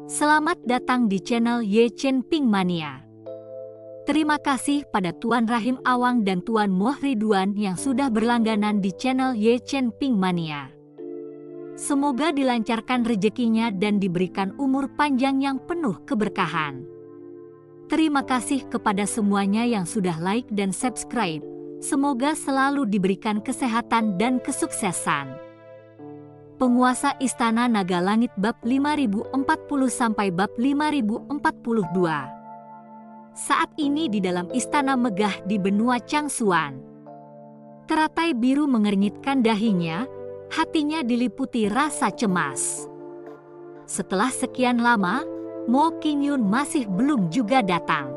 Selamat datang di channel Ye Chen Ping Mania. Terima kasih pada Tuan Rahim Awang dan Tuan Moh Ridwan yang sudah berlangganan di channel Ye Chen Ping Mania. Semoga dilancarkan rezekinya dan diberikan umur panjang yang penuh keberkahan. Terima kasih kepada semuanya yang sudah like dan subscribe. Semoga selalu diberikan kesehatan dan kesuksesan. Penguasa Istana Naga Langit bab 5040 sampai bab 5042. Saat ini di dalam istana megah di benua Changsuan. Teratai biru mengernyitkan dahinya, hatinya diliputi rasa cemas. Setelah sekian lama, Mo Qingyun masih belum juga datang.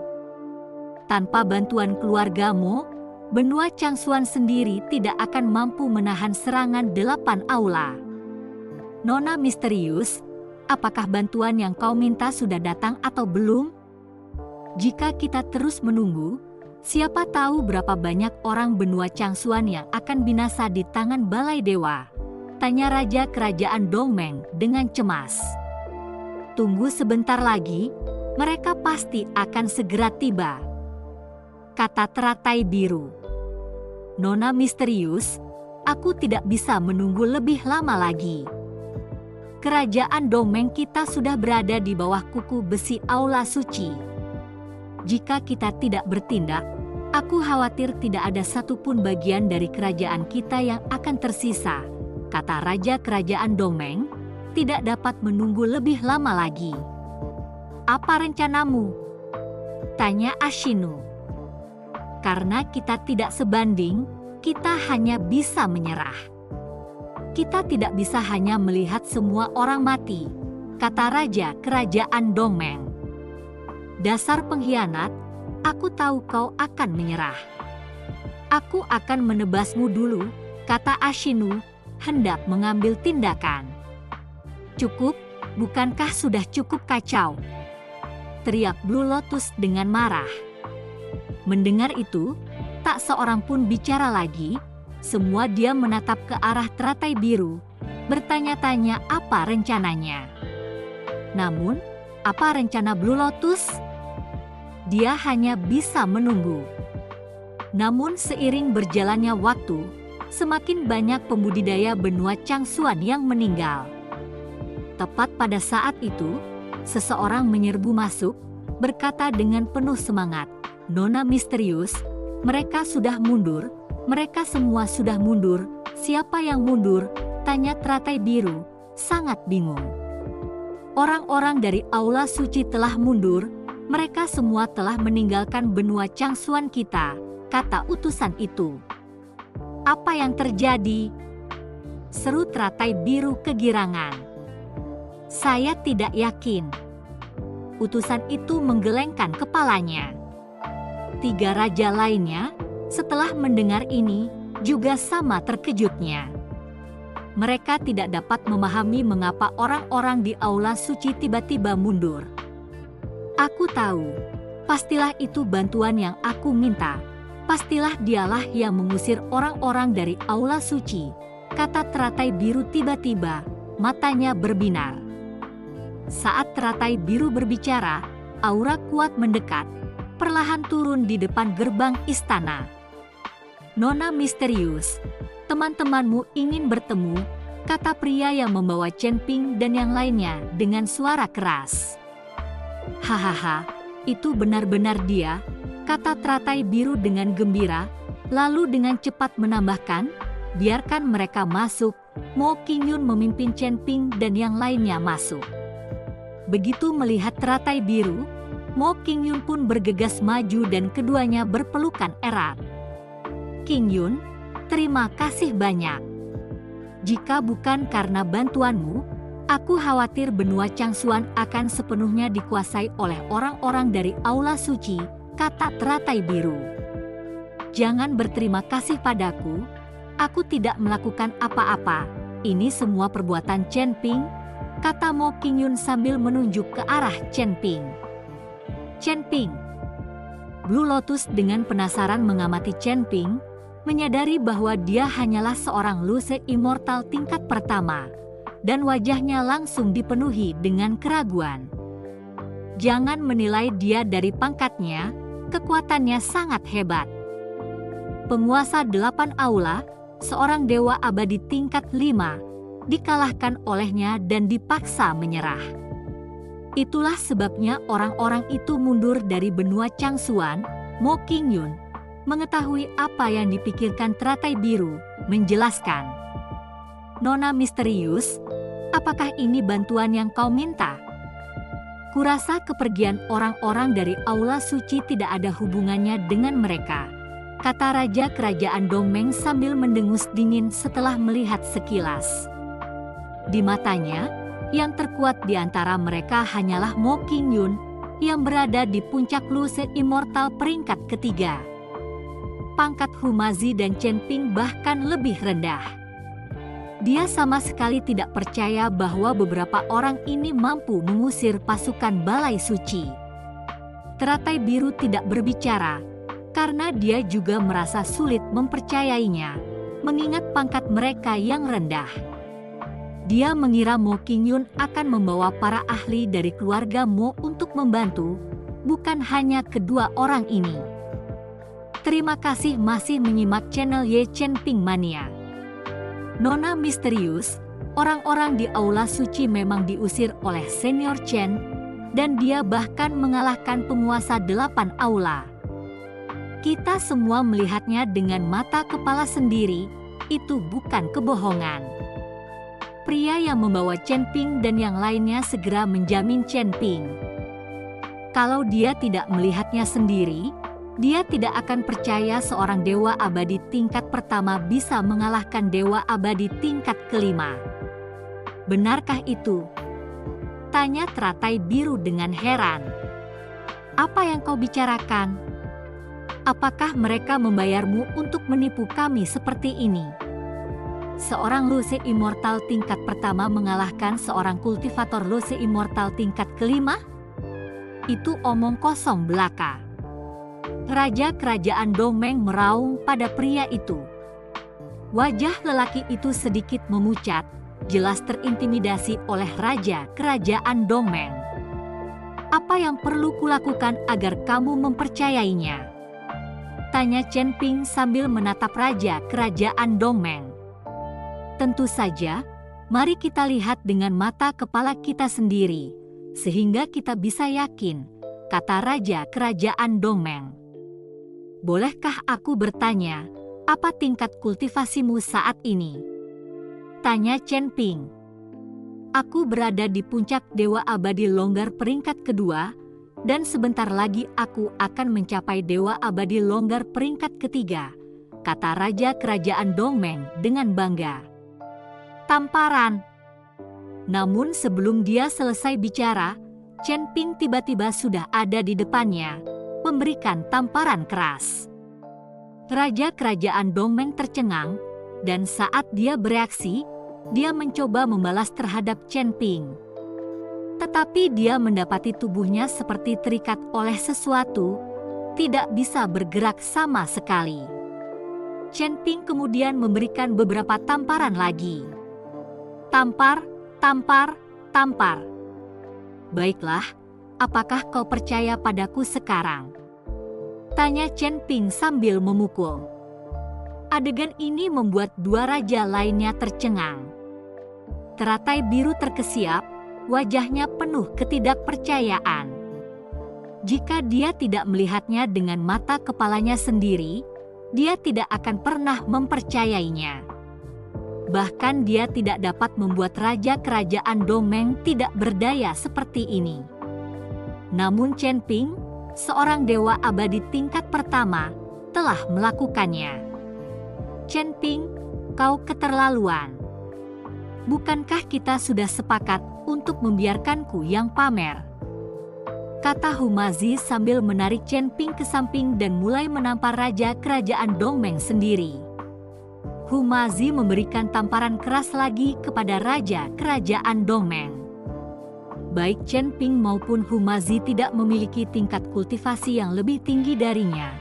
Tanpa bantuan keluarga Mo, benua Changsuan sendiri tidak akan mampu menahan serangan 8 aula. Nona misterius, apakah bantuan yang kau minta sudah datang atau belum? Jika kita terus menunggu, siapa tahu berapa banyak orang benua Changsuan yang akan binasa di tangan Balai Dewa? Tanya Raja Kerajaan Dongmeng dengan cemas. Tunggu sebentar lagi, mereka pasti akan segera tiba, kata teratai biru. Nona misterius, aku tidak bisa menunggu lebih lama lagi. Kerajaan Dongmeng kita sudah berada di bawah kuku besi aula suci. Jika kita tidak bertindak, aku khawatir tidak ada satupun bagian dari kerajaan kita yang akan tersisa, kata Raja Kerajaan Dongmeng, tidak dapat menunggu lebih lama lagi. Apa rencanamu? Tanya Ashinu. Karena kita tidak sebanding, kita hanya bisa menyerah. Kita tidak bisa hanya melihat semua orang mati, kata Raja Kerajaan Dongmeng. Dasar pengkhianat, aku tahu kau akan menyerah. Aku akan menebasmu dulu, kata Ashinu, hendak mengambil tindakan. Cukup, bukankah sudah cukup kacau? Teriak Blue Lotus dengan marah. Mendengar itu, tak seorang pun bicara lagi. Semua dia menatap ke arah teratai biru, bertanya-tanya apa rencananya. Namun, apa rencana Blue Lotus? Dia hanya bisa menunggu. Namun seiring berjalannya waktu, semakin banyak pembudidaya benua Changsuan yang meninggal. Tepat pada saat itu, seseorang menyerbu masuk, berkata dengan penuh semangat, "Nona misterius, mereka sudah mundur. Mereka semua sudah mundur. Siapa yang mundur?" tanya teratai biru, sangat bingung. Orang-orang dari aula suci telah mundur. Mereka semua telah meninggalkan benua Changsuan kita, kata utusan itu. Apa yang terjadi? Seru teratai biru kegirangan. Saya tidak yakin. Utusan itu menggelengkan kepalanya. 3 raja lainnya, setelah mendengar ini, juga sama terkejutnya. Mereka tidak dapat memahami mengapa orang-orang di aula suci tiba-tiba mundur. Aku tahu, pastilah itu bantuan yang aku minta. Pastilah dialah yang mengusir orang-orang dari aula suci, kata teratai biru tiba-tiba, matanya berbinar. Saat teratai biru berbicara, aura kuat mendekat, perlahan turun di depan gerbang istana. Nona misterius, teman-temanmu ingin bertemu, kata pria yang membawa Chen Ping dan yang lainnya dengan suara keras. Hahaha, itu benar-benar dia, kata teratai biru dengan gembira, lalu dengan cepat menambahkan, biarkan mereka masuk. Mo Qingyun memimpin Chen Ping dan yang lainnya masuk. Begitu melihat teratai biru, Mo Qingyun pun bergegas maju dan keduanya berpelukan erat. Qingyun, terima kasih banyak. Jika bukan karena bantuanmu, aku khawatir benua Changsuan akan sepenuhnya dikuasai oleh orang-orang dari aula suci, kata teratai biru. Jangan berterima kasih padaku, aku tidak melakukan apa-apa, ini semua perbuatan Chen Ping, kata Mo Qingyun sambil menunjuk ke arah Chen Ping. Chen Ping. Blue Lotus dengan penasaran mengamati Chen Ping, menyadari bahwa dia hanyalah seorang luse immortal tingkat pertama, dan wajahnya langsung dipenuhi dengan keraguan. Jangan menilai dia dari pangkatnya, kekuatannya sangat hebat. Penguasa 8 aula, seorang dewa abadi tingkat 5, dikalahkan olehnya dan dipaksa menyerah. Itulah sebabnya orang-orang itu mundur dari benua Changsuan. Mo Qingyun mengetahui apa yang dipikirkan teratai biru, menjelaskan. Nona misterius, apakah ini bantuan yang kau minta? Kurasa kepergian orang-orang dari aula suci tidak ada hubungannya dengan mereka, kata Raja Kerajaan Dongmeng sambil mendengus dingin setelah melihat sekilas. Di matanya, yang terkuat di antara mereka hanyalah Mo Qingyun yang berada di puncak Luse Immortal peringkat ketiga. Pangkat Humazi dan Chen Ping bahkan lebih rendah. Dia sama sekali tidak percaya bahwa beberapa orang ini mampu mengusir pasukan Balai Suci. Teratai biru tidak berbicara, karena dia juga merasa sulit mempercayainya, mengingat pangkat mereka yang rendah. Dia mengira Mo Qingyun akan membawa para ahli dari keluarga Mo untuk membantu, bukan hanya kedua orang ini. Terima kasih masih menyimak channel Ye Chen Ping Mania. Nona misterius, orang-orang di aula suci memang diusir oleh Senior Chen, dan dia bahkan mengalahkan penguasa 8 aula. Kita semua melihatnya dengan mata kepala sendiri, itu bukan kebohongan. Pria yang membawa Chen Ping dan yang lainnya segera menjamin Chen Ping. Kalau dia tidak melihatnya sendiri, dia tidak akan percaya seorang dewa abadi tingkat pertama bisa mengalahkan dewa abadi tingkat kelima. Benarkah itu? Tanya teratai biru dengan heran. Apa yang kau bicarakan? Apakah mereka membayarmu untuk menipu kami seperti ini? Seorang Luse Immortal tingkat pertama mengalahkan seorang kultivator Luse Immortal tingkat kelima? Itu omong kosong belaka. Raja Kerajaan Dongmeng meraung pada pria itu. Wajah lelaki itu sedikit memucat, jelas terintimidasi oleh Raja Kerajaan Dongmeng. Apa yang perlu kulakukan agar kamu mempercayainya? Tanya Chen Ping sambil menatap Raja Kerajaan Dongmeng. Tentu saja, mari kita lihat dengan mata kepala kita sendiri, sehingga kita bisa yakin, kata Raja Kerajaan Dongmeng. Bolehkah aku bertanya, apa tingkat kultivasimu saat ini? Tanya Chen Ping. Aku berada di puncak Dewa Abadi Longgar peringkat kedua, dan sebentar lagi aku akan mencapai Dewa Abadi Longgar peringkat ketiga, kata Raja Kerajaan Dongmeng dengan bangga. Tamparan. Namun sebelum dia selesai bicara, Chen Ping tiba-tiba sudah ada di depannya, memberikan tamparan keras. Raja Kerajaan Dongmeng tercengang, dan saat dia bereaksi, dia mencoba membalas terhadap Chen Ping. Tetapi dia mendapati tubuhnya seperti terikat oleh sesuatu, tidak bisa bergerak sama sekali. Chen Ping kemudian memberikan beberapa tamparan lagi. Tampar, tampar, tampar. Baiklah, apakah kau percaya padaku sekarang? Tanya Chen Ping sambil memukul. Adegan ini membuat dua raja lainnya tercengang. Teratai biru terkesiap, wajahnya penuh ketidakpercayaan. Jika dia tidak melihatnya dengan mata kepalanya sendiri, dia tidak akan pernah mempercayainya. Bahkan dia tidak dapat membuat Raja Kerajaan Dongmeng tidak berdaya seperti ini. Namun Chen Ping, seorang dewa abadi tingkat pertama, telah melakukannya. Chen Ping, kau keterlaluan. Bukankah kita sudah sepakat untuk membiarkanku yang pamer? Kata Humazi sambil menarik Chen Ping ke samping dan mulai menampar Raja Kerajaan Dongmeng sendiri. Humazi memberikan tamparan keras lagi kepada Raja Kerajaan Dongmeng. Baik Chen Ping maupun Humazi tidak memiliki tingkat kultivasi yang lebih tinggi darinya.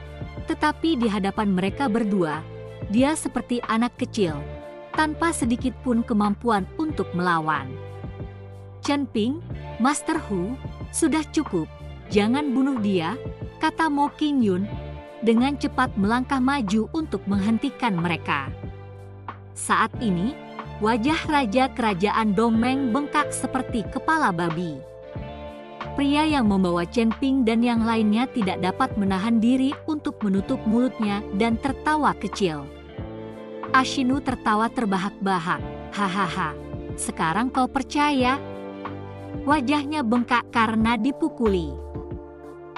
Tetapi di hadapan mereka berdua, dia seperti anak kecil, tanpa sedikit pun kemampuan untuk melawan. Chen Ping, Master Hu, Sudah cukup, jangan bunuh dia, kata Mo Qingyun dengan cepat melangkah maju untuk menghentikan mereka. Saat ini, wajah raja kerajaan Dongmeng bengkak seperti kepala babi. Pria yang membawa Chen Ping dan yang lainnya tidak dapat menahan diri untuk menutup mulutnya dan tertawa kecil. Ashinu tertawa terbahak-bahak. Hahaha, sekarang kau percaya? Wajahnya bengkak karena dipukuli.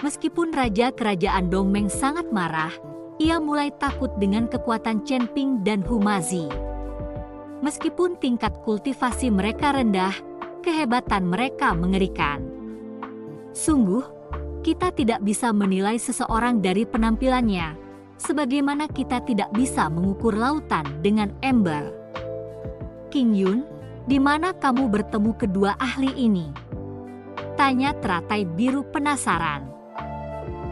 Meskipun raja kerajaan Dongmeng sangat marah, ia mulai takut dengan kekuatan Chen Ping dan Humazi. Meskipun tingkat kultivasi mereka rendah, kehebatan mereka mengerikan. Sungguh, kita tidak bisa menilai seseorang dari penampilannya, sebagaimana kita tidak bisa mengukur lautan dengan ember. Qingyun, di mana kamu bertemu kedua ahli ini? Tanya teratai biru penasaran.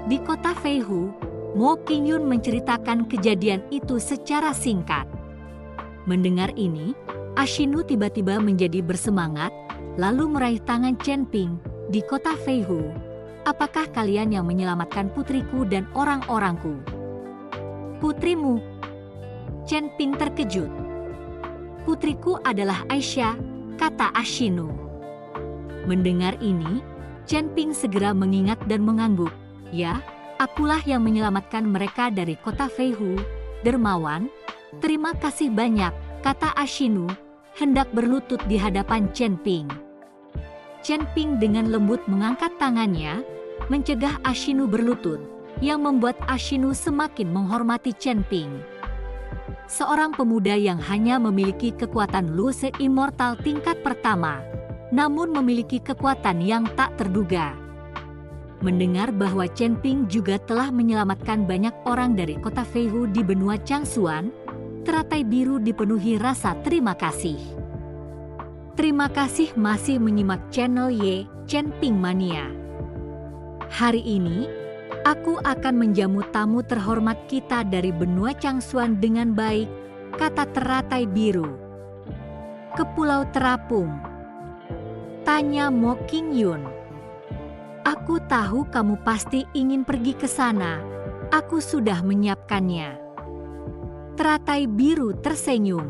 Di kota Feihu, Mo Qingyun menceritakan kejadian itu secara singkat. Mendengar ini, Ashinu tiba-tiba menjadi bersemangat, lalu meraih tangan Chen Ping. Di kota Feihu, apakah kalian yang menyelamatkan putriku dan orang-orangku? Putrimu? Chen Ping terkejut. Putriku adalah Aisyah, kata Ashinu. Mendengar ini, Chen Ping segera mengingat dan mengangguk. Ya, akulah yang menyelamatkan mereka dari kota Feihu, dermawan. Terima kasih banyak, kata Ashinu, hendak berlutut di hadapan Chen Ping. Chen Ping dengan lembut mengangkat tangannya, mencegah Ashinu berlutut, yang membuat Ashinu semakin menghormati Chen Ping. Seorang pemuda yang hanya memiliki kekuatan Luse Immortal tingkat pertama, namun memiliki kekuatan yang tak terduga. Mendengar bahwa Chen Ping juga telah menyelamatkan banyak orang dari kota Feihu di benua Changsuan, teratai biru dipenuhi rasa terima kasih. Terima kasih masih menyimak channel Ye Chen Ping Mania. Hari ini, aku akan menjamu tamu terhormat kita dari benua Changsuan dengan baik, kata teratai biru. Ke Pulau Terapung? Tanya Mo Qingyun. Aku tahu kamu pasti ingin pergi ke sana. Aku sudah menyiapkannya. Teratai biru tersenyum.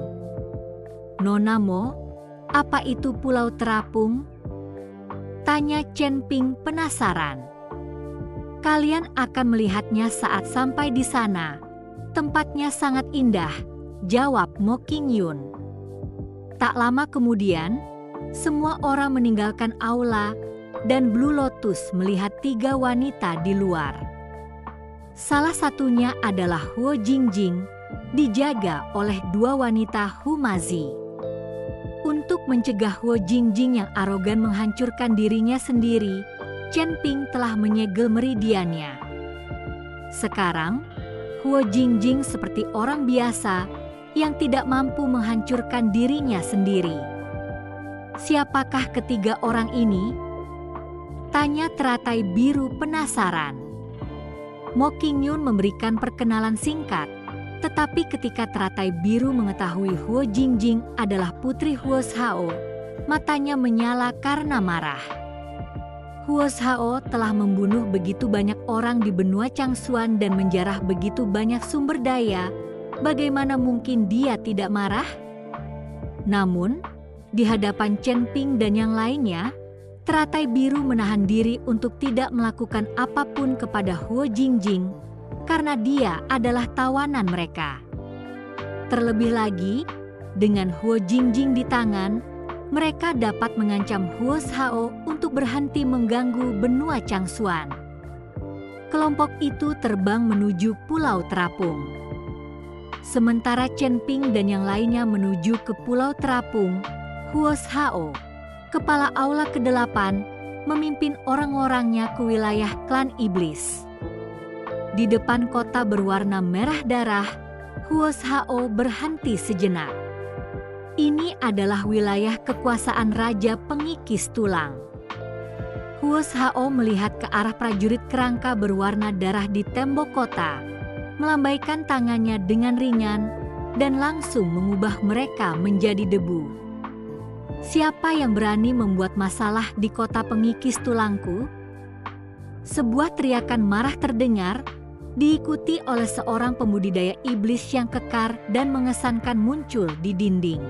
Nona Mo, apa itu Pulau Terapung? Tanya Chen Ping penasaran. Kalian akan melihatnya saat sampai di sana. Tempatnya sangat indah, jawab Mo Qingyun. Tak lama kemudian, semua orang meninggalkan aula dan Blue Lotus melihat 3 wanita di luar. Salah satunya adalah Huo Jingjing, dijaga oleh 2 wanita Humazi. Untuk mencegah Huo Jingjing yang arogan menghancurkan dirinya sendiri, Chen Ping telah menyegel meridiannya. Sekarang, Huo Jingjing seperti orang biasa yang tidak mampu menghancurkan dirinya sendiri. Siapakah ketiga orang ini? Tanya teratai biru penasaran. Mo Qingyun memberikan perkenalan singkat. Tetapi ketika teratai biru mengetahui Huo Jingjing adalah putri Huo Shao, matanya menyala karena marah. Huo Shao telah membunuh begitu banyak orang di benua Changsuan dan menjarah begitu banyak sumber daya, bagaimana mungkin dia tidak marah? Namun, di hadapan Chen Ping dan yang lainnya, teratai biru menahan diri untuk tidak melakukan apapun kepada Huo Jingjing, karena dia adalah tawanan mereka. Terlebih lagi, dengan Huo Jingjing di tangan, mereka dapat mengancam Huo Shao untuk berhenti mengganggu benua Changsuan. Kelompok itu terbang menuju Pulau Terapung. Sementara Chen Ping dan yang lainnya menuju ke Pulau Terapung, Huo Shao, kepala aula ke-8, memimpin orang-orangnya ke wilayah klan iblis. Di depan kota berwarna merah darah, Huo Shao berhenti sejenak. Ini adalah wilayah kekuasaan Raja Pengikis Tulang. Huo Shao melihat ke arah prajurit kerangka berwarna darah di tembok kota, melambaikan tangannya dengan ringan, dan langsung mengubah mereka menjadi debu. Siapa yang berani membuat masalah di kota pengikis tulangku? Sebuah teriakan marah terdengar, diikuti oleh seorang pembudidaya iblis yang kekar dan mengesankan muncul di dinding.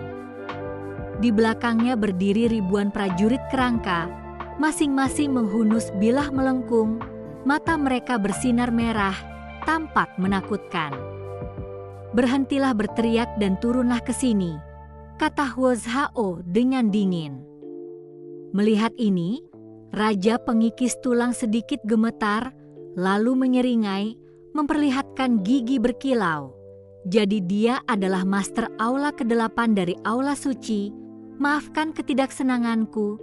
Di belakangnya berdiri ribuan prajurit kerangka, masing-masing menghunus bilah melengkung, mata mereka bersinar merah, tampak menakutkan. "Berhentilah berteriak dan turunlah ke sini," kata Huo Zhao dengan dingin. Melihat ini, Raja Pengikis Tulang sedikit gemetar, lalu menyeringai, memperlihatkan gigi berkilau. Jadi dia adalah Master Aula ke-8 dari Aula Suci. Maafkan ketidaksenanganku.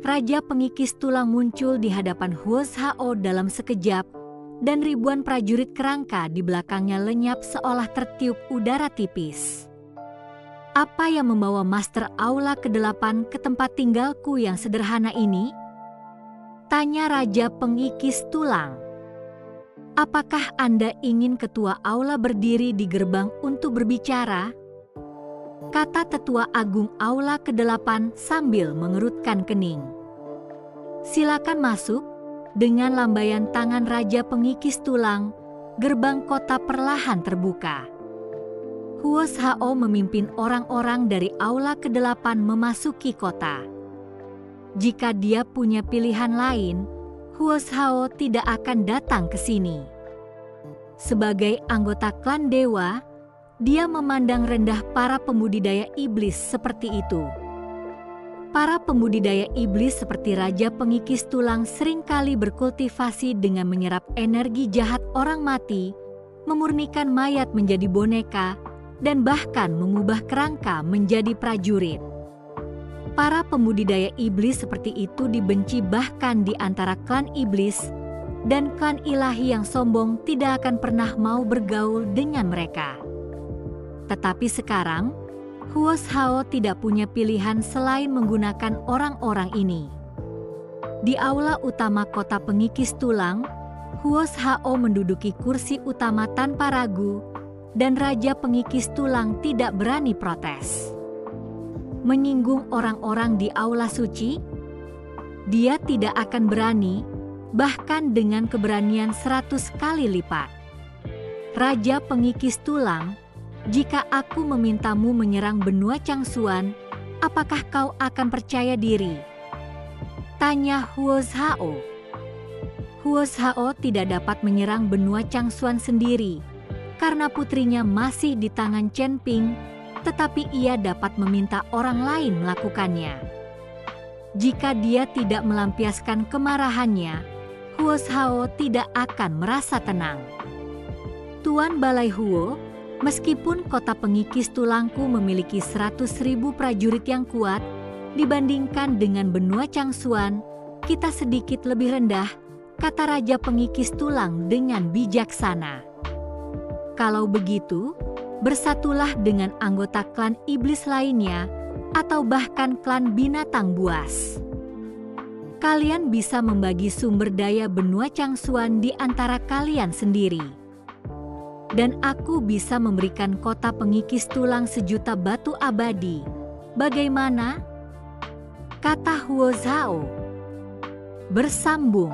Raja Pengikis Tulang muncul di hadapan Huo Zhao dalam sekejap, dan ribuan prajurit kerangka di belakangnya lenyap seolah tertiup udara tipis. "Apa yang membawa Master Aula ke-8 ke tempat tinggalku yang sederhana ini?" tanya Raja Pengikis Tulang. "Apakah Anda ingin ketua aula berdiri di gerbang untuk berbicara?" kata Tetua Agung Aula ke-8 sambil mengerutkan kening. "Silakan masuk." Dengan lambaian tangan Raja Pengikis Tulang, gerbang kota perlahan terbuka. Huo Zhao memimpin orang-orang dari Aula ke-8 memasuki kota. Jika dia punya pilihan lain, Huo Zhao tidak akan datang ke sini. Sebagai anggota klan dewa, dia memandang rendah para pembudidaya iblis seperti itu. Para pembudidaya iblis seperti Raja Pengikis Tulang seringkali berkultivasi dengan menyerap energi jahat orang mati, memurnikan mayat menjadi boneka, dan bahkan mengubah kerangka menjadi prajurit. Para pembudidaya iblis seperti itu dibenci bahkan di antara klan iblis, dan klan ilahi yang sombong tidak akan pernah mau bergaul dengan mereka. Tetapi sekarang, Huo Zhao tidak punya pilihan selain menggunakan orang-orang ini. Di aula utama kota Pengikis Tulang, Huo Zhao menduduki kursi utama tanpa ragu, dan Raja Pengikis Tulang tidak berani protes. Menyinggung orang-orang di aula suci? Dia tidak akan berani, bahkan dengan keberanian 100 kali lipat. "Raja Pengikis Tulang, jika aku memintamu menyerang benua Changsuan, apakah kau akan percaya diri?" tanya Huo Zhao. Huo Zhao tidak dapat menyerang benua Changsuan sendiri, karena putrinya masih di tangan Chen Ping, tetapi ia dapat meminta orang lain melakukannya. Jika dia tidak melampiaskan kemarahannya, Huo Zhao tidak akan merasa tenang. "Tuan Balai Huo, meskipun kota Pengikis Tulangku memiliki 100.000 prajurit yang kuat, dibandingkan dengan benua Changsuan, kita sedikit lebih rendah," kata Raja Pengikis Tulang dengan bijaksana. "Kalau begitu, bersatulah dengan anggota klan iblis lainnya, atau bahkan klan binatang buas. Kalian bisa membagi sumber daya benua Changsuan di antara kalian sendiri. Dan aku bisa memberikan kota Pengikis Tulang 1.000.000 batu abadi. Bagaimana?" kata Huo Zhao. Bersambung.